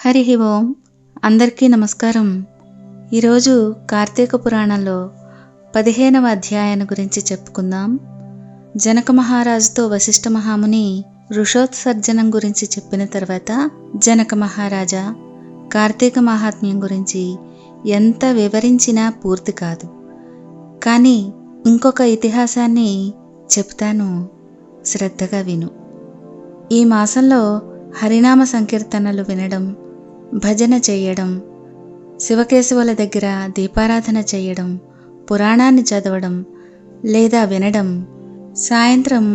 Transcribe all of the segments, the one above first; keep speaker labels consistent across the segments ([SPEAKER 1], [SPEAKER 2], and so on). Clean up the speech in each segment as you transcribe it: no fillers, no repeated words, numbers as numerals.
[SPEAKER 1] హరి ఓం. అందరికీ నమస్కారం. ఈరోజు కార్తీక పురాణంలో 15వ అధ్యాయాన్ని గురించి చెప్పుకుందాం. జనక మహారాజుతో వశిష్ఠ మహాముని ఋషోత్సర్జనం గురించి చెప్పిన తర్వాత జనక మహారాజా కార్తీక మహాత్మ్యం గురించి ఎంత వివరించినా పూర్తి కాదు. కానీ ఇంకొక ఇతిహాసాన్ని చెప్తాను, శ్రద్ధగా విను. ఈ మాసంలో హరినామ సంకీర్తనలు వినడం, భజన చేయడం, శివకేశవుల దగ్గర దీపారాధన చేయడం, పురాణాన్ని చదవడం లేదా వినడం, సాయంత్రం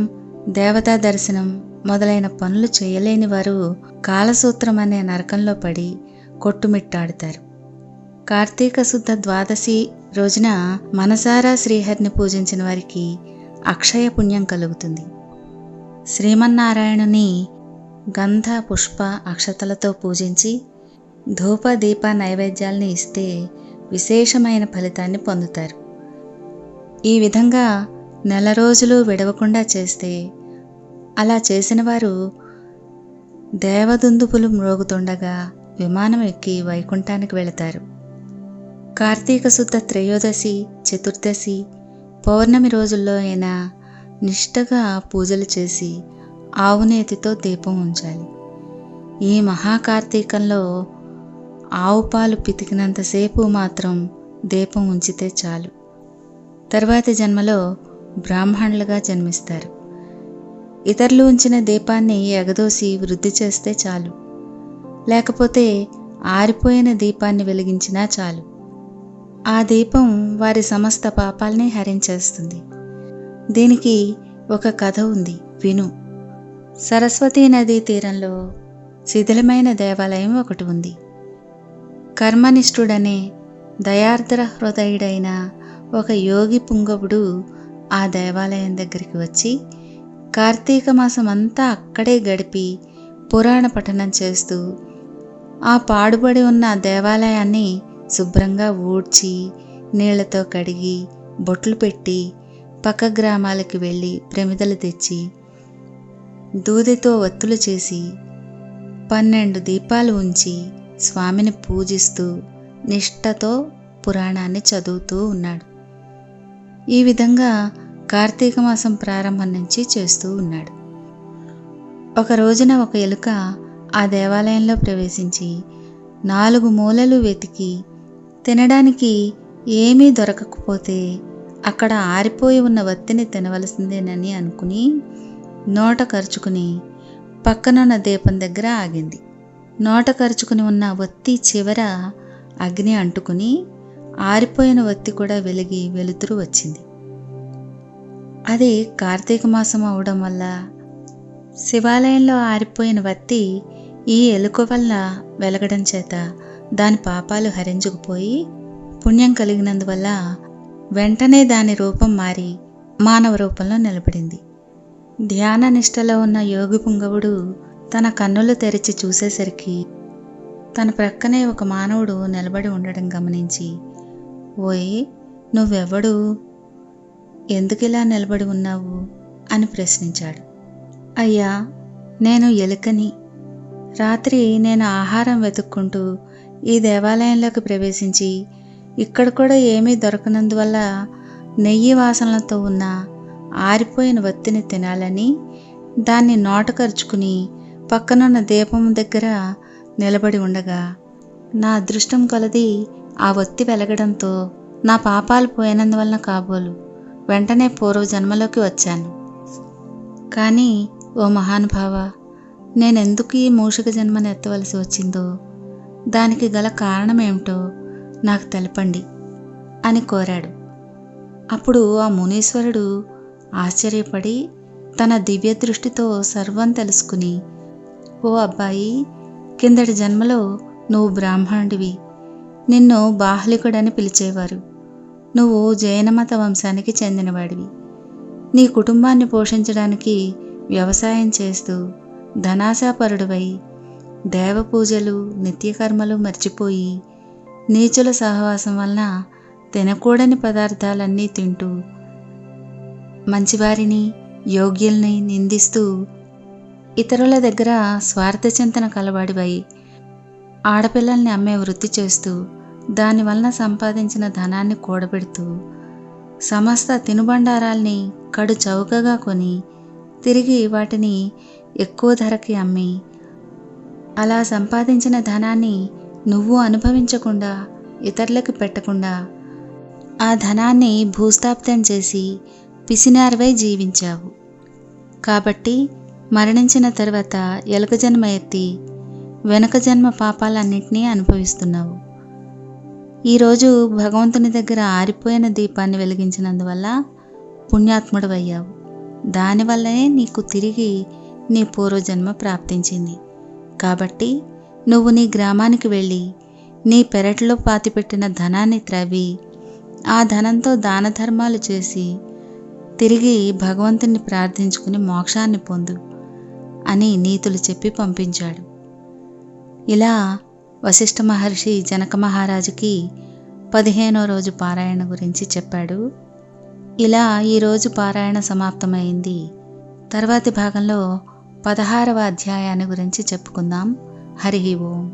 [SPEAKER 1] దేవతా దర్శనం మొదలైన పనులు చేయలేని వారు కాలసూత్రం అనే నరకంలో పడి కొట్టుమిట్టాడుతారు. కార్తీక శుద్ధ ద్వాదశి రోజున మనసారా శ్రీహరిని పూజించిన వారికి అక్షయ పుణ్యం కలుగుతుంది. శ్రీమన్నారాయణుని గంధ పుష్ప అక్షతలతో పూజించి ధూప దీప నైవేద్యాల్ని ఇస్తే విశేషమైన ఫలితాన్ని పొందుతారు. ఈ విధంగా నెల రోజులు విడవకుండా చేస్తే, అలా చేసిన వారు దేవదుందుపులు మ్రోగుతుండగా విమానం ఎక్కి వైకుంఠానికి వెళతారు. కార్తీక శుద్ధ త్రయోదశి, చతుర్దశి, పౌర్ణమి రోజుల్లో అయినా నిష్ఠగా పూజలు చేసి ఆవునేతితో దీపం ఉంచాలి. ఈ మహాకార్తీకంలో ఆవు పాలు పితికినంతసేపు మాత్రం దీపం ఉంచితే చాలు. తర్వాతి జన్మలో బ్రాహ్మణులుగా జన్మిస్తారు. ఇతరులు ఉంచిన దీపాన్ని ఎగదోసి వృద్ధి చేస్తే చాలు, లేకపోతే ఆరిపోయిన దీపాన్ని వెలిగించినా చాలు. ఆ దీపం వారి సమస్త పాపాల్ని హరించేస్తుంది. దీనికి ఒక కథ ఉంది, విను. సరస్వతీ నదీ తీరంలో శిథిలమైన దేవాలయం ఒకటి ఉంది. కర్మనిష్ఠుడనే దయార్ద్ర హృదయుడైన ఒక యోగి పుంగవుడు ఆ దేవాలయం దగ్గరికి వచ్చి కార్తీక మాసం అంతా అక్కడే గడిపి పురాణ పఠనం చేస్తూ ఆ పాడుబడి ఉన్న దేవాలయాన్ని శుభ్రంగా ఊడ్చి నీళ్లతో కడిగి బొట్లు పెట్టి పక్క గ్రామాలకి వెళ్ళి ప్రమిదలు తెచ్చి దూదితో ఒత్తులు చేసి 12 దీపాలు ఉంచి స్వామిని పూజిస్తూ నిష్ఠతో పురాణాన్ని చదువుతూ ఉన్నాడు. ఈ విధంగా కార్తీక మాసం ప్రారంభం నుంచి చేస్తూ ఉన్నాడు. ఒక రోజున ఒక ఎలుక ఆ దేవాలయంలో ప్రవేశించి 4 మూలలు వెతికి తినడానికి ఏమీ దొరకకపోతే అక్కడ ఆరిపోయి ఉన్న వత్తిని తినవలసిందేనని అనుకుని నోట కరుచుకుని పక్కనున్న దీపం దగ్గర ఆగింది. నోట కరుచుకుని ఉన్న వత్తి చివర అగ్ని అంటుకుని ఆరిపోయిన వత్తి కూడా వెలిగి వెలుతురు వచ్చింది. అది కార్తీక మాసం అవడం వల్ల శివాలయంలో ఆరిపోయిన వత్తి ఈ ఎలుక వల్ల వెలగడం చేత దాని పాపాలు హరించుకుపోయి పుణ్యం కలిగినందువల్ల వెంటనే దాని రూపం మారి మానవ రూపంలో నిలబడింది. ధ్యాన నిష్టలో ఉన్న యోగి పుంగవుడు తన కన్నులు తెరిచి చూసేసరికి తన ప్రక్కనే ఒక మానవుడు నిలబడి ఉండడం గమనించి, ఓయ్, నువ్వెవడు, ఎందుకిలా నిలబడి ఉన్నావు అని ప్రశ్నించాడు. అయ్యా, నేను ఎలుకని. రాత్రి నేను ఆహారం వెతుక్కుంటూ ఈ దేవాలయంలోకి ప్రవేశించి ఇక్కడ కూడా ఏమీ దొరకనందువల్ల నెయ్యి వాసనలతో ఉన్న ఆరిపోయిన వత్తిని తినాలని దాన్ని నోట కరుచుకుని పక్కనున్న దీపం దగ్గర నిలబడి ఉండగా నా అదృష్టం కొలది ఆ వత్తి వెలగడంతో నా పాపాలు పోయినందువలన కాబోలు వెంటనే పూర్వజన్మలోకి వచ్చాను. కానీ ఓ మహానుభావ, నేనెందుకు ఈ మూషిక జన్మను ఎత్తవలసి వచ్చిందో, దానికి గల కారణమేమిటో నాకు తెలపండి అని కోరాడు. అప్పుడు ఆ మునీశ్వరుడు ఆశ్చర్యపడి తన దివ్య దృష్టితో సర్వం తెలుసుకుని, ఓ అబ్బాయి, కిందటి జన్మలో నువ్వు బ్రాహ్మణుడివి. నిన్ను బాహ్లికుడని పిలిచేవారు. నువ్వు జైనమత వంశానికి చెందినవాడివి. నీ కుటుంబాన్ని పోషించడానికి వ్యవసాయం చేస్తూ ధనాశాపరుడివై దేవపూజలు నిత్యకర్మలు మర్చిపోయి నీచుల సహవాసం వలన తినకూడని పదార్థాలన్నీ తింటూ మంచివారిని యోగ్యుల్ని నిందిస్తూ ఇతరుల దగ్గర స్వార్థ చింతన కలవాడివై ఆడపిల్లల్ని అమ్మే వృత్తి చేస్తూ దానివలన సంపాదించిన ధనాన్ని కూడబెడుతూ సమస్త తినుబండారాల్ని కడు చౌకగా కొని తిరిగి వాటిని ఎక్కువ ధరకి అమ్మి అలా సంపాదించిన ధనాన్ని నువ్వు అనుభవించకుండా ఇతరులకు పెట్టకుండా ఆ ధనాన్ని భూస్థాపితం చేసి పిసినారివై జీవించావు. కాబట్టి మరణించిన తరువాత ఎలుక జన్మ ఎత్తి వెనక జన్మ పాపాలన్నింటినీ అనుభవిస్తున్నావు. ఈరోజు భగవంతుని దగ్గర ఆరిపోయిన దీపాన్ని వెలిగించినందువల్ల పుణ్యాత్ముడు అయ్యావు. దానివల్లనే నీకు తిరిగి నీ పూర్వజన్మ ప్రాప్తించింది. కాబట్టి నువ్వు నీ గ్రామానికి వెళ్ళి నీ పెరట్లో పాతిపెట్టిన ధనాన్ని త్రవ్వి ఆ ధనంతో దాన ధర్మాలు చేసి తిరిగి భగవంతుని ప్రార్థించుకుని మోక్షాన్ని పొందు అని నీతులు చెప్పి పంపించాడు. ఇలా వశిష్ఠ మహర్షి జనక మహారాజుకి 15వ రోజు పారాయణ గురించి చెప్పాడు. ఇలా ఈరోజు పారాయణ సమాప్తమైంది. తర్వాతి భాగంలో 16వ అధ్యాయాన్ని గురించి చెప్పుకుందాం. హరి ఓం.